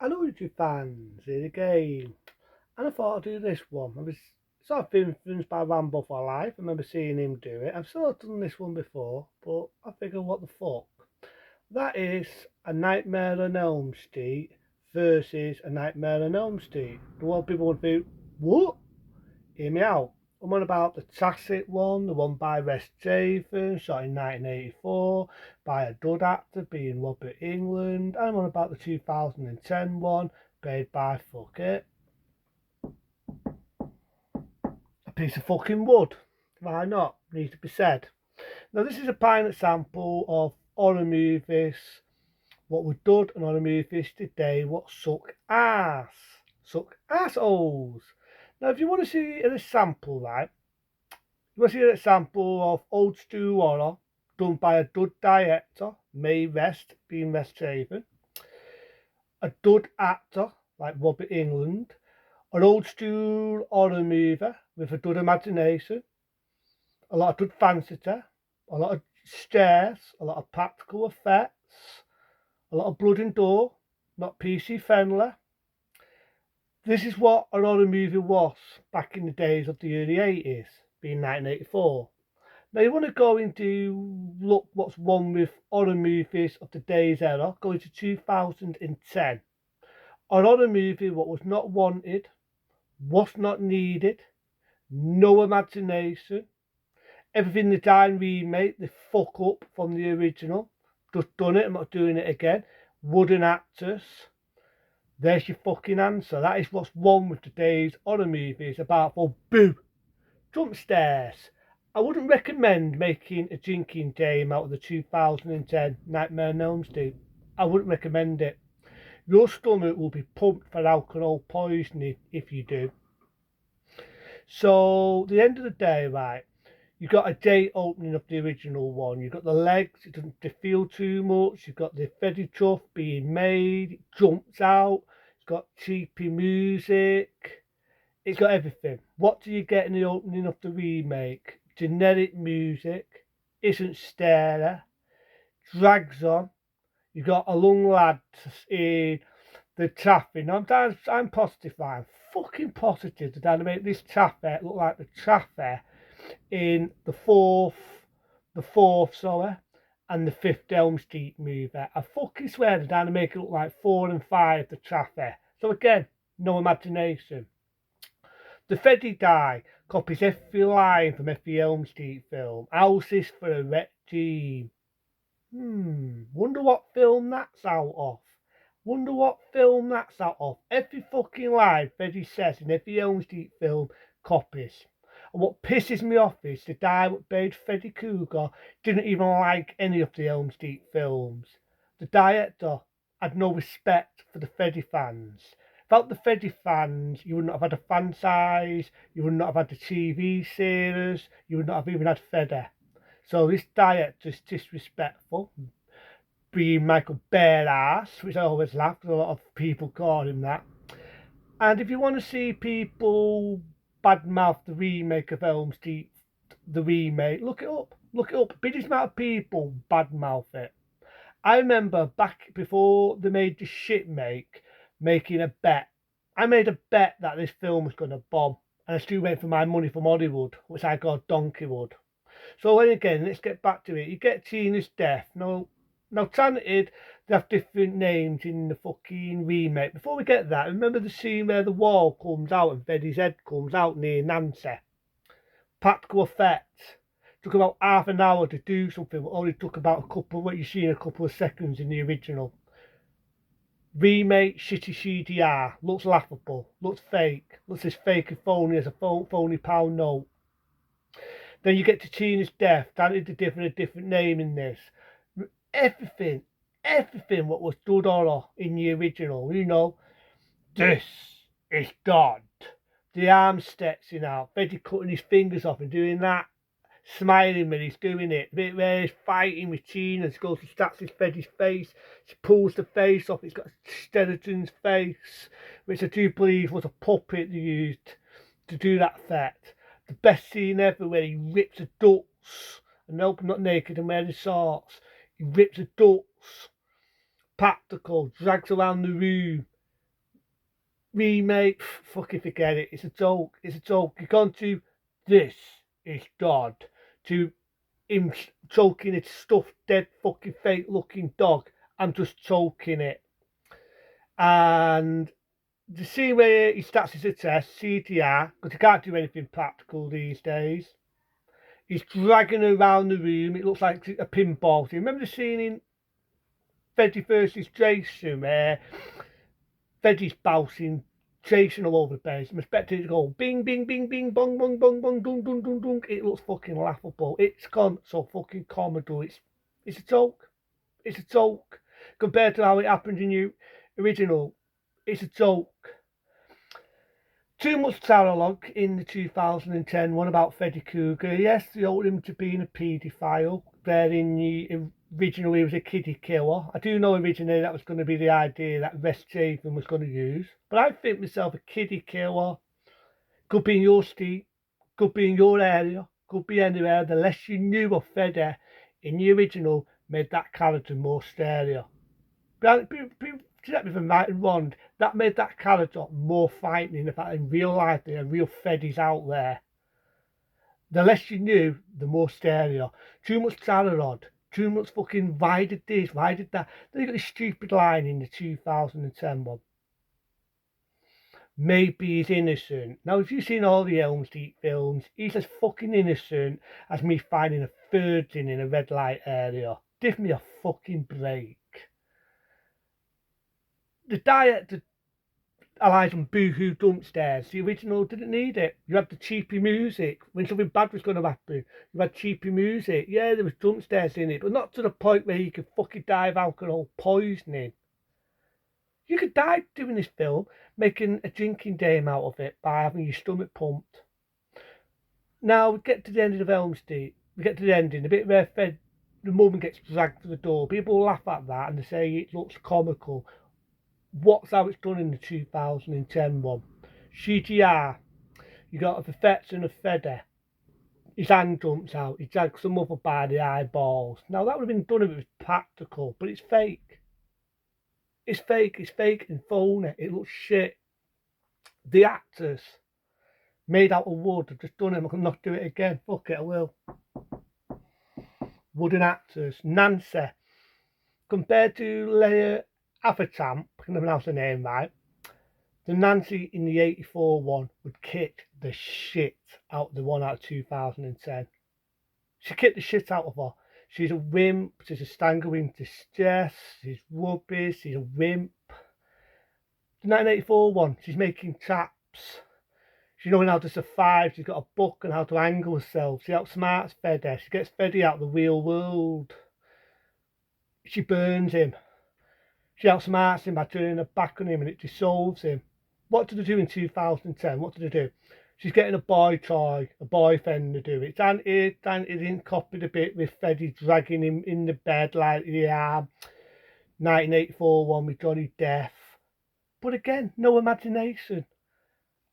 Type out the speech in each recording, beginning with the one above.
Hello YouTube fans, here again. And I thought I'd do this one. I was sort of influenced by Rambo for Life. I remember seeing him do it. I've sort of done this one before, but I figure what the fuck. That is A Nightmare on Elm Street versus A Nightmare on Elm Street. The one people would be, what? Hear me out. I'm on about the classic one, the one by Wes Craven, shot in 1984 by a dud actor being Robert England. I'm on about the 2010 one, played by fuck it, a piece of fucking wood. Why not? Needs to be said. Now this is a prime example of horror movies, what were dud and horror movies today, what suck ass. Suck assholes. Now if you want to see an example, right? You want to see an example of old stew horror done by a dud director, May West, being West Craven, a dud actor like Robert England, an old stew horror movie with a dud imagination, a lot of dud fantasy, a lot of stairs, a lot of practical effects, a lot of blood and gore, not PC friendly. This is what a horror movie was back in the days of the early 80s, being 1984. Now you want to go into look what's wrong with horror movies of today's era, go into 2010. A horror movie what was not wanted, was not needed, no imagination. Everything they done remake, they fuck up from the original. Just done it, I'm not doing it again. Wooden actors. There's your fucking answer. That is what's wrong with today's horror movies about for boo. Jump stairs. I wouldn't recommend making a drinking game out of the 2010 Nightmare on Elm Street. I wouldn't recommend it. Your stomach will be pumped for alcohol poisoning if you do. So, the end of the day, right, you've got a date opening of the original one. You've got the legs, it doesn't feel too much. You've got the Freddy Chuff being made, it jumps out. It's got cheapy music. It's got everything. What do you get in the opening of the remake? Generic music, isn't stellar, drags on. You've got a young lad in the traffic. I'm positive, I'm fucking positive that they make this traffic look like the traffic in the fourth, sorry, and the fifth Elm Street movie. I fucking swear that they make it look like 4 and 5, the traffic. So again, no imagination. The Freddy die copies every line from every Elm Street film. How's this for a wet dream? Wonder what film that's out of. Wonder what film that's out of. Every fucking line Freddy says in every Elm Street film copies. And what pisses me off is the guy that played Freddy Krueger didn't even like any of the Elm Street films. The director had no respect for the Freddy fans. Without the Freddy fans, you would not have had a franchise, you would not have had the TV series, you would not have even had Freddy. So this director's disrespectful, being Michael Bearass, which I always laugh, because a lot of people call him that. And if you want to see people badmouth the remake of Elm Street, the remake, look it up. Look it up. Biggest amount of people badmouth it. I remember back before they made the shit making a bet. I made a bet that this film was going to bomb, and I still waiting for my money from Hollywood, which I got Donkeywood. So again, let's get back to it. You get Tina's death. Now Talented, they have different names in the fucking remake. Before we get that, remember the scene where the wall comes out and Freddy's head comes out near Nancy? Practical effects. Took about half an hour to do something, but only took about what you see in a couple of seconds in the original. Remake, shitty CDR, looks laughable, looks fake, looks as fake and phony as a phony pound note. Then you get to Tina's death, Danny did a different name in this. Everything, everything what was done horror in the original, this is God. The arm stretching out, Freddy cutting his fingers off and doing that, smiling when he's doing it. The bit where he's fighting with Tina, she goes to stats his Freddy's face, she pulls the face off, it's got Skeleton's face, which I do believe was a puppet they used to do that effect. The best scene ever where he rips the ducts, and nope, not naked and wearing shorts. He rips the ducts, practical, drags around the room. remake, fucking forget it. It's a joke. It's a joke. You've gone to this is God to him choking its stuffed, dead, fucking fake looking dog and just choking it. And the scene where he starts his test, CGI, because he can't do anything practical these days. He's dragging around the room. It looks like a pinball. Do you remember the scene in Freddy versus Jason where Freddy's bouncing, Jason all over the place? I'm expecting it to go bing, bing, bing, bing, bong, bong, bong, bong, dung, dung, dung, dung. It looks fucking laughable. It's gone so fucking comical. It's a joke. It's a joke compared to how it happened in the original. It's a joke. Too much dialogue in the 2010 one about Freddy Krueger. Yes, they owed him to being a paedophile. There in the original, he was a kiddie killer. I do know originally that was going to be the idea that Wes Craven was going to use. But I think myself a kiddie killer could be in your street, could be in your area, could be anywhere. The less you knew of Freddy in the original made that character more scarier. Correct me if I'm right and wrong, that made that character more frightening. In fact, in real life, there are real Freddies out there. The less you knew, the more scarier. Too much Charrod, too much fucking why did this, why did that. Then you got this stupid line in the 2010 one. Maybe he's innocent. Now, if you've seen all the Elm Street films, he's as fucking innocent as me finding a virgin in a red light area. Give me a fucking break. The director relies on boohoo dump stairs. The original didn't need it. You had the cheapy music. When something bad was going to happen, you had cheapy music. Yeah, there was dump stairs in it, but not to the point where you could fucking die of alcohol poisoning. You could die doing this film, making a drinking game out of it by having your stomach pumped. Now, we get to the end of Elm Street. We get to the ending, the bit where the mum gets dragged to the door. People laugh at that and they say it looks comical. What's how it's done in the 2010 one? CGI. You got a perfection of Freddy. His hand jumps out. He drags some other by the eyeballs. Now that would have been done if it was practical, but it's fake. It's fake. It's fake and phony. It looks shit. The actors made out of wood. I've just done it. I can not do it again. Fuck it, I will. Wooden actors. Nancy. Compared to Leia Avatamp, I can pronounce her name right. The Nancy in the 84 one would kick the shit out of the one out of 2010. She kicked the shit out of her. She's a wimp. She's a staggering distress. She's rubbish. She's a wimp. The 1984 one, she's making traps. She's knowing how to survive. She's got a book on how to angle herself. She outsmarts Freddy. She gets Freddy out of the real world. She burns him. She outsmarts him by turning her back on him and it dissolves him. What did they do in 2010? What did they do? She's getting a boy toy, a boyfriend to do it. Dante didn't copy the bit with Freddy dragging him in the bed like the 1984 one with Johnny Depp. But again, no imagination.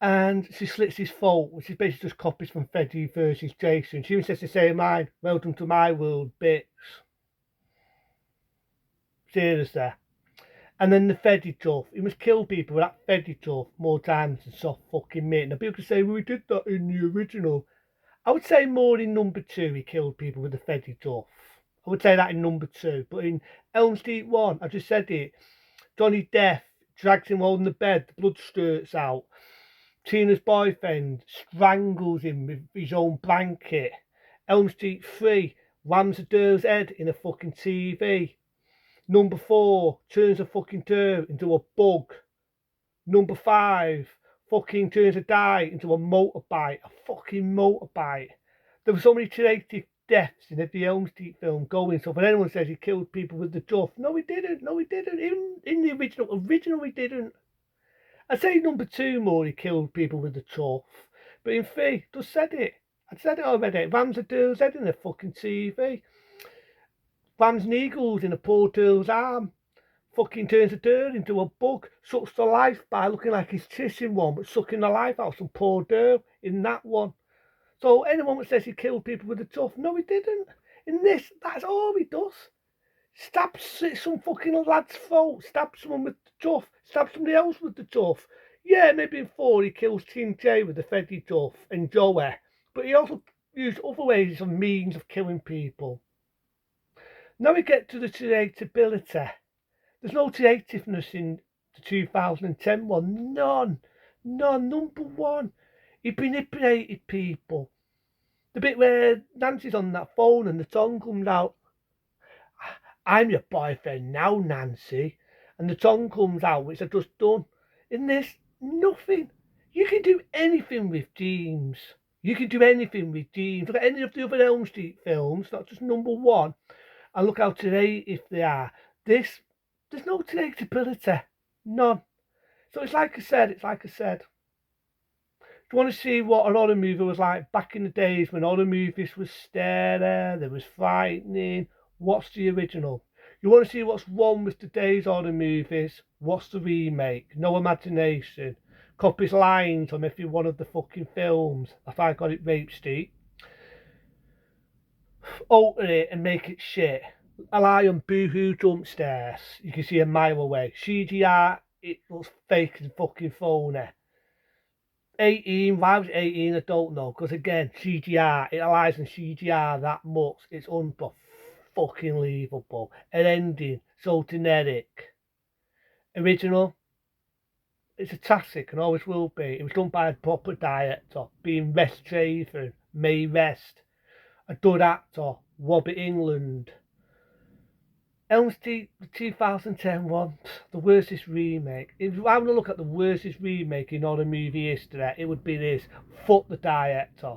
And she slits his throat, which is basically just copies from Freddy versus Jason. She even says the same line, welcome to my world, bitch. Seriously. And then the Freddy stuff. He must kill people with that Freddy stuff more times than soft fucking mate. Now people can say, well, we did that in the original. I would say more in number 2 he killed people with the Freddy stuff. I would say that in number 2. But in Elm Street 1, I just said it. Johnny Depp drags him holding the bed, the blood spurts out. Tina's boyfriend strangles him with his own blanket. Elm Street 3 rams a girl's head in a fucking TV. Number 4 turns a fucking door into a bug. Number 5 fucking turns a die into a motorbike. A fucking motorbike. There were so many creative deaths in every Elm Street film going. So when anyone says he killed people with the duff, no, he didn't. No, he didn't. Even in the original, he didn't. I'd say number 2 more he killed people with the tough. But in 3, just said it. I'd said it already. Rams a girl's head in a fucking TV. Rams needles in a poor girl's arm. Fucking turns a dirt into a bug. Sucks the life by looking like he's kissing one, but sucking the life out of some poor girl in that one. So anyone that says he killed people with the tough, no, he didn't. In this, that's all he does. Stab some fucking lad's throat. Stab someone with the tough. Stab somebody else with the tough. Yeah, maybe in 4 he kills Team J with the Freddy Duff and Joey, but he also used other ways and means of killing people. Now we get to the creatability. There's no creativeness in the 2010 one. None. None. Number one. He manipulated people. The bit where Nancy's on that phone and the tongue comes out. I'm your boyfriend now, Nancy. And the tongue comes out, which I've just done. In this, nothing. You can do anything with dreams. You can do anything with dreams. Look at any of the other Elm Street films, not just number one, and look how creative they are. This, there's no creativity. None. So it's like I said. Do you want to see what an horror movie was like back in the days when horror movies was scary, there was frightening? What's the original? You want to see what's wrong with today's horror movies? What's the remake? No imagination. Copies lines on every one of the fucking films. If I got it Rape Street. Alter it and make it shit. I lie on Boohoo jump stairs. You can see a mile away. CGI, it looks fake and fucking phony. 18, why was it 18? I don't know. Because again, CGI, it relies on CGI that much. It's fucking believable. An ending, so generic. Original, it's a classic and always will be. It was done by a proper director, being Wes Craven, Mae West, a good actor, Robert England. Elm Street, the 2010 one, the worstest remake. If I want to look at the worstest remake in horror movie history, it would be this. Fuck the director.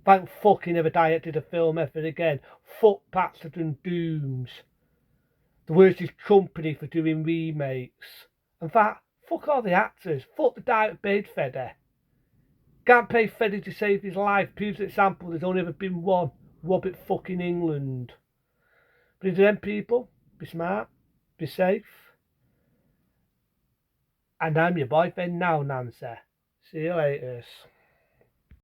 Thank fuck he never directed a film ever again. Fuck Paxton Dooms. The worstest company for doing remakes. In fact, fuck all the actors. Fuck the director paid Freddy. Can't pay Freddy to save his life. Proves the example there's only ever been one. Robert fucking England. But to them people, be smart, be safe. And I'm your boyfriend now, Nancy. See you later.